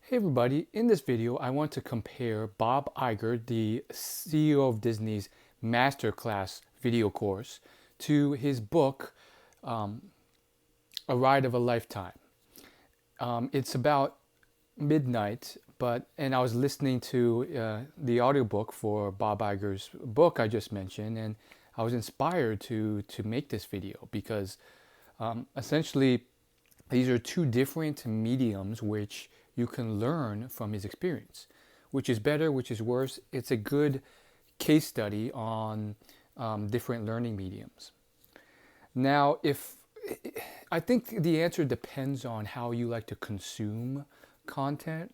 Hey everybody, in this video I want to compare Bob Iger, the CEO of Disney's Masterclass video course, to his book, um, A Ride of a Lifetime. It's about midnight, and I was listening to the audiobook for Bob Iger's book I just mentioned, and I was inspired to make this video because essentially these are two different mediums which you can learn from his experience. Which is better, which is worse. It's a good case study on different learning mediums. Now, if I think the answer depends on how you like to consume content,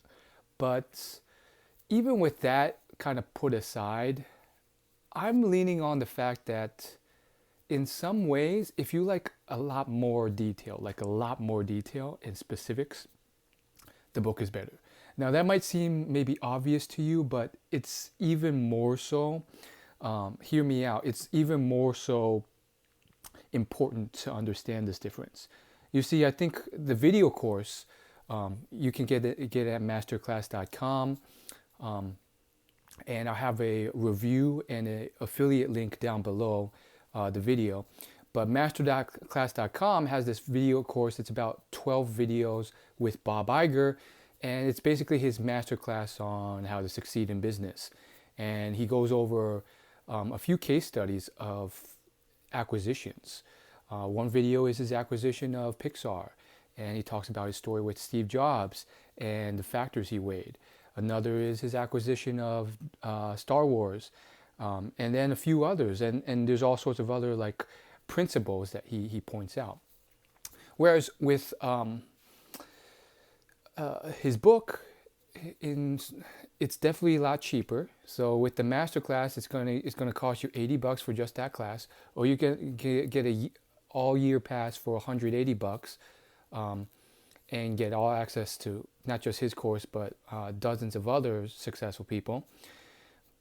but even with that kind of put aside, I'm leaning on the fact that in some ways, if you like a lot more detail, like a lot more detail in specifics, the book is better. Now, that might seem maybe obvious to you, but it's even more so. Hear me out. It's even more so important to understand this difference. You see, I think the video course you can get at masterclass.com, and I'll have a review and an affiliate link down below the video. But masterclass.com has this video course. It's about 12 videos with Bob Iger, and it's basically his masterclass on how to succeed in business. And he goes over a few case studies of acquisitions. One video is his acquisition of Pixar, and he talks about his story with Steve Jobs and the factors he weighed. Another is his acquisition of Star Wars, and then a few others. And there's all sorts of other like principles that he points out. Whereas with his book, it's definitely a lot cheaper. So with the masterclass, it's gonna cost you $80 for just that class, or you can get a all year pass for $180, and get all access to not just his course but dozens of other successful people.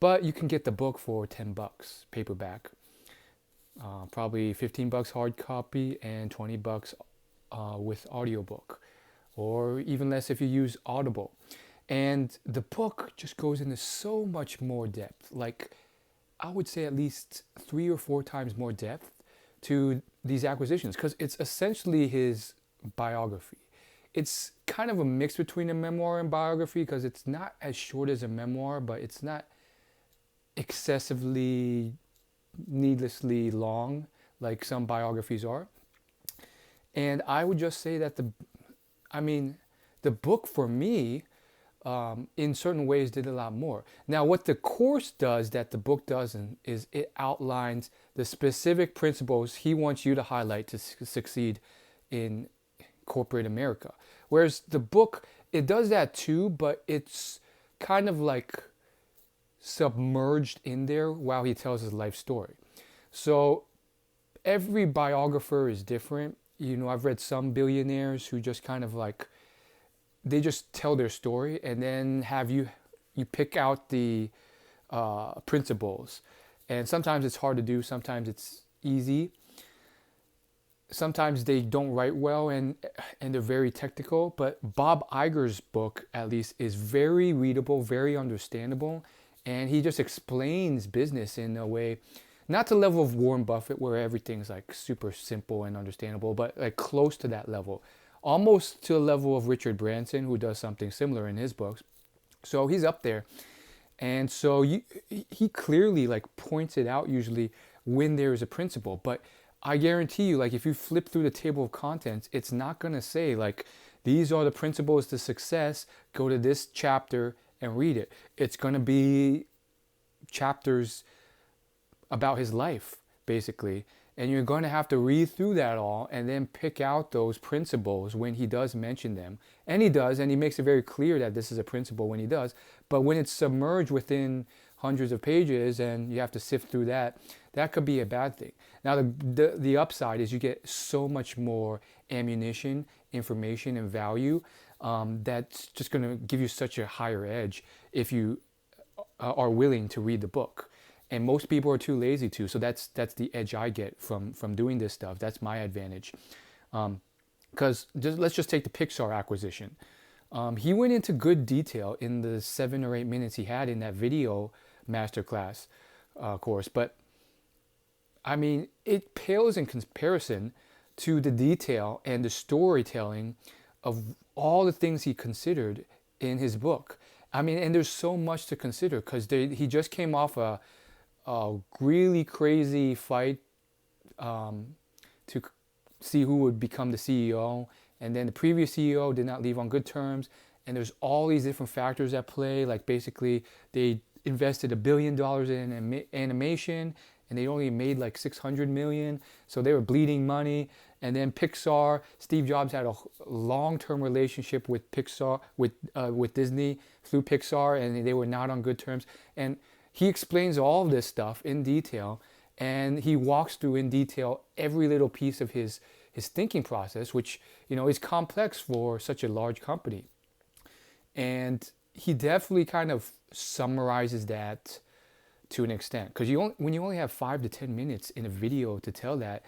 But you can get the book for $10 paperback, probably $15 hard copy, and $20 with audiobook, or even less if you use Audible. And the book just goes into so much more depth, like I would say at least 3 or 4 times more depth to these acquisitions, because it's essentially his biography. It's kind of a mix between a memoir and biography, because it's not as short as a memoir, but it's not excessively, needlessly long like some biographies are. And I would just say that the book for me, in certain ways, did a lot more. Now, what the course does that the book doesn't is it outlines the specific principles he wants you to highlight to succeed in corporate America. Whereas the book, it does that too, but it's kind of like submerged in there while he tells his life story. So every biographer is different. You know, I've read some billionaires who just kind of like, they just tell their story and then have you pick out the principles. And sometimes it's hard to do, sometimes it's easy. Sometimes they don't write well, and they're very technical. But Bob Iger's book, at least, is very readable, very understandable, and he just explains business in a way, not to the level of Warren Buffett where everything's like super simple and understandable, but like close to that level, almost to the level of Richard Branson, who does something similar in his books. So he's up there. And so he clearly like points it out usually when there is a principle. But I guarantee you, like if you flip through the table of contents, it's not going to say like, these are the principles to success, go to this chapter and read it. It's going to be chapters about his life, basically. And you're going to have to read through that all and then pick out those principles when he does mention them. And he does, and he makes it very clear that this is a principle when he does. But when it's submerged within hundreds of pages and you have to sift through that, that could be a bad thing. Now, the upside is you get so much more ammunition, information, and value that's just going to give you such a higher edge if you are willing to read the book. And most people are too lazy to. So that's the edge I get from doing this stuff. That's my advantage. Because let's just take the Pixar acquisition. He went into good detail in the 7 or 8 minutes he had in that video masterclass course, but I mean, it pales in comparison to the detail and the storytelling of all the things he considered in his book. I mean, and there's so much to consider because he just came off a really crazy fight to see who would become the CEO. And then the previous CEO did not leave on good terms. And there's all these different factors at play. Like basically, they invested $1 billion in animation, and they only made like 600 million. So they were bleeding money. And then Pixar, Steve Jobs had a long-term relationship with Pixar, with Disney through Pixar, and they were not on good terms. And he explains all of this stuff in detail, and he walks through in detail every little piece of his thinking process, which is complex for such a large company. And he definitely kind of summarizes that to an extent, because when you only have 5 to 10 minutes in a video to tell that,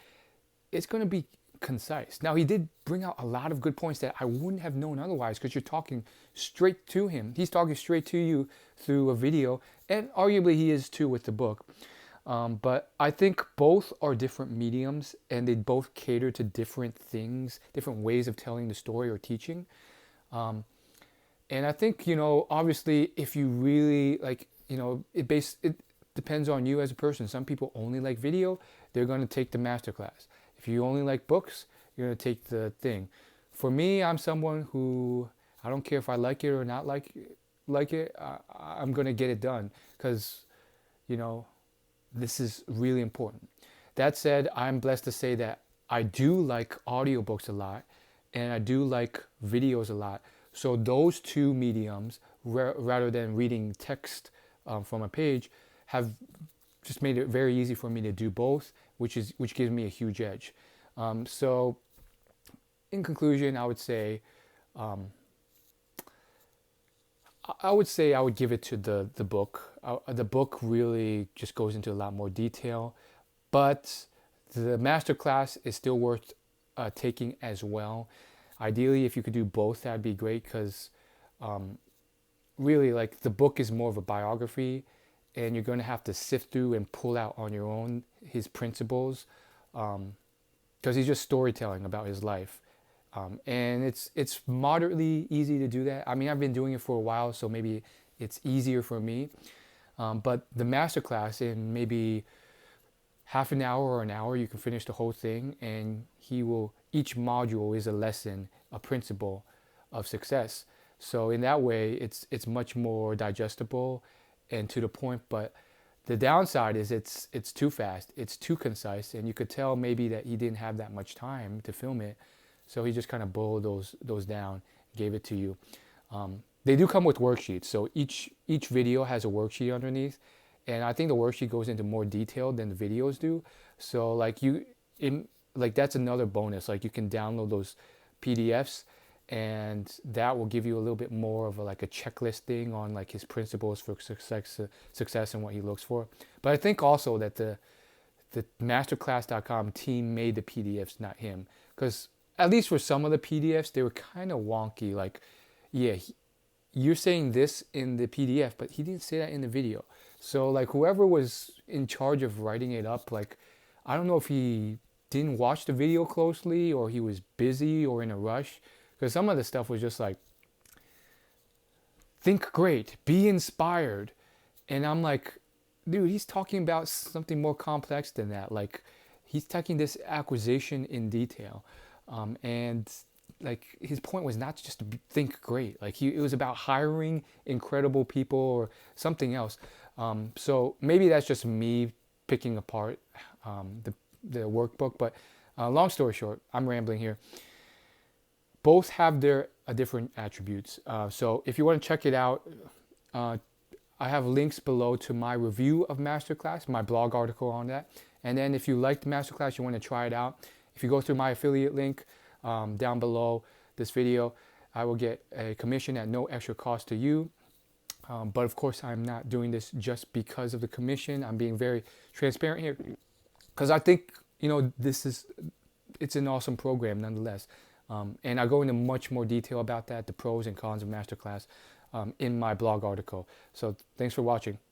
it's going to be concise. Now, he did bring out a lot of good points that I wouldn't have known otherwise, because you're talking straight to him. He's talking straight to you through a video, and arguably he is too with the book. But I think both are different mediums, and they both cater to different things, different ways of telling the story or teaching. And I think, obviously, if you really like, it depends on you as a person. Some people only like video, they're going to take the masterclass. If you only like books, you're going to take the thing. For me, I'm someone who, I don't care if I like it or not like it, I'm going to get it done, because, this is really important. That said, I'm blessed to say that I do like audiobooks a lot, and I do like videos a lot. So those two mediums, rather than reading text from a page, have just made it very easy for me to do both, which gives me a huge edge. So in conclusion, I would say I would give it to the book. The book really just goes into a lot more detail, but the masterclass is still worth taking as well. Ideally, if you could do both, that'd be great, because really, like, the book is more of a biography, and you're going to have to sift through and pull out on your own his principles, because he's just storytelling about his life. And it's moderately easy to do that. I mean, I've been doing it for a while, so maybe it's easier for me. But the masterclass, in maybe half an hour or an hour, you can finish the whole thing, and each module is a lesson, a principle of success. So in that way, it's much more digestible and to the point. But the downside is it's too fast, it's too concise, and you could tell maybe that he didn't have that much time to film it. So he just kind of boiled those down, gave it to you. They do come with worksheets. So each video has a worksheet underneath. And I think the worksheet goes into more detail than the videos do. So that's another bonus. Like, you can download those PDFs, and that will give you a little bit more of a checklist thing on like his principles for success and what he looks for. But I think also that the masterclass.com team made the PDFs, not him, because at least for some of the PDFs, they were kind of wonky. Like, yeah, you're saying this in the PDF, but he didn't say that in the video. So like, whoever was in charge of writing it up, like, I don't know if he didn't watch the video closely, or he was busy or in a rush, because some of the stuff was just like, think great, be inspired. And I'm like, dude, he's talking about something more complex than that. Like, he's taking this acquisition in detail. And like, his point was not just to think great. Like, it was about hiring incredible people or something else. So maybe that's just me picking apart the workbook. But long story short, I'm rambling here. Both have their different attributes. So if you want to check it out, I have links below to my review of Masterclass, my blog article on that. And then if you like the Masterclass, you want to try it out, if you go through my affiliate link down below this video, I will get a commission at no extra cost to you. But of course, I'm not doing this just because of the commission. I'm being very transparent here, because I think, it's an awesome program nonetheless. And I go into much more detail about that, the pros and cons of masterclass, in my blog article. So thanks for watching.